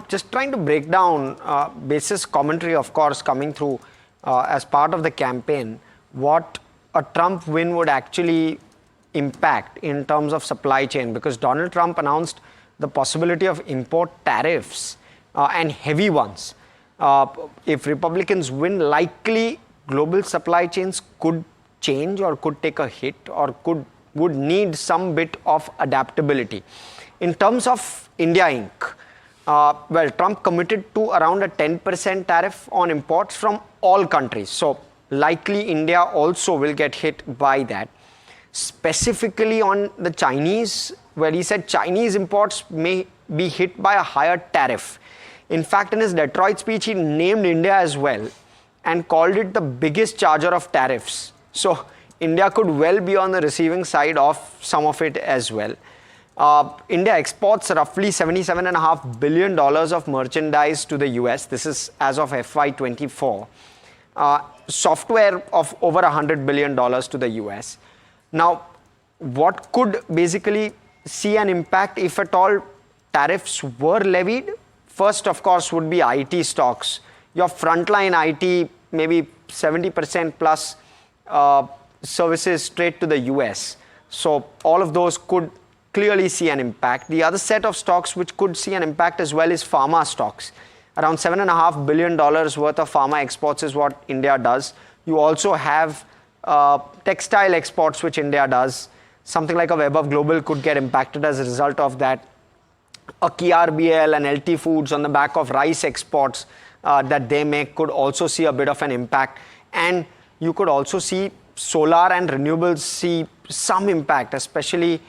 just trying to break down basis commentary, of course, coming through as part of the campaign, what a Trump win would actually impact in terms of supply chain, because Donald Trump announced the possibility of import tariffs and heavy ones. If Republicans win, likely global supply chains could change or could take a hit or would need some bit of adaptability. In terms of India Inc., Trump committed to around a 10% tariff on imports from all countries. So likely India also will get hit by that. Specifically on the Chinese, where he said Chinese imports may be hit by a higher tariff. In fact, in his Detroit speech, he named India as well and called it the biggest charger of tariffs. So India could well be on the receiving side of some of it as well. India exports roughly $77.5 billion of merchandise to the US. This is as of FY24. Software of over $100 billion to the US. Now, what could basically see an impact if at all tariffs were levied? First, of course, would be IT stocks. Your frontline IT, maybe 70% plus services straight to the US. So all of those could clearly see an impact. The other set of stocks which could see an impact as well is pharma stocks. Around $7.5 billion worth of pharma exports is what India does. You also have textile exports, which India does. Something like a Web of Global could get impacted as a result of that. A KRBL and LT Foods on the back of rice exports that they make could also see a bit of an impact. And you could also see solar and renewables see some impact, especially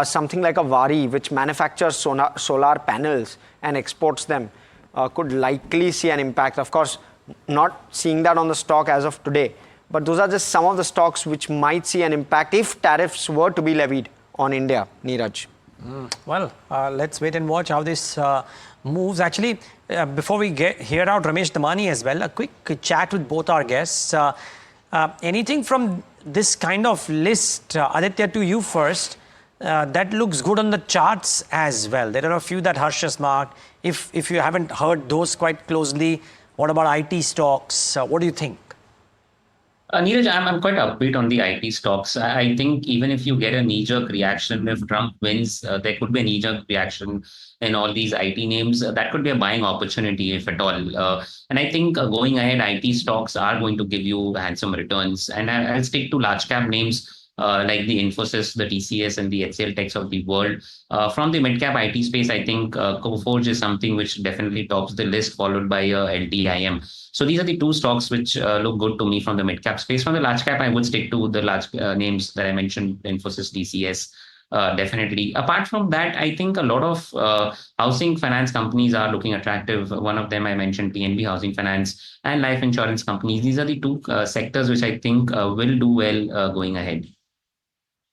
something like a Wari, which manufactures solar panels and exports them, could likely see an impact. Of course, not seeing that on the stock as of today, but those are just some of the stocks which might see an impact if tariffs were to be levied on India. Neeraj. Well, let's wait and watch how this moves. Actually, before we hear out Ramesh Damani as well, a quick chat with both our guests. Anything from this kind of list, Aditya, to you first, that looks good on the charts as well? There are a few that Harsh has marked. If you haven't heard those quite closely, what about IT stocks? What do you think? Neeraj, I'm quite upbeat on the IT stocks. I think even if you get a knee-jerk reaction, if Trump wins, there could be a knee-jerk reaction in all these IT names. That could be a buying opportunity, if at all. And I think going ahead, IT stocks are going to give you handsome returns. And I'll stick to large cap names like the Infosys, the TCS, and the HCL Techs of the world. From the mid-cap IT space, I think Coforge is something which definitely tops the list, followed by LTIM. So these are the two stocks which look good to me from the mid-cap space. From the large cap, I would stick to the large names that I mentioned, Infosys, TCS, definitely. Apart from that, I think a lot of housing finance companies are looking attractive. One of them I mentioned, PNB Housing Finance, and life insurance companies. These are the two sectors which I think will do well going ahead.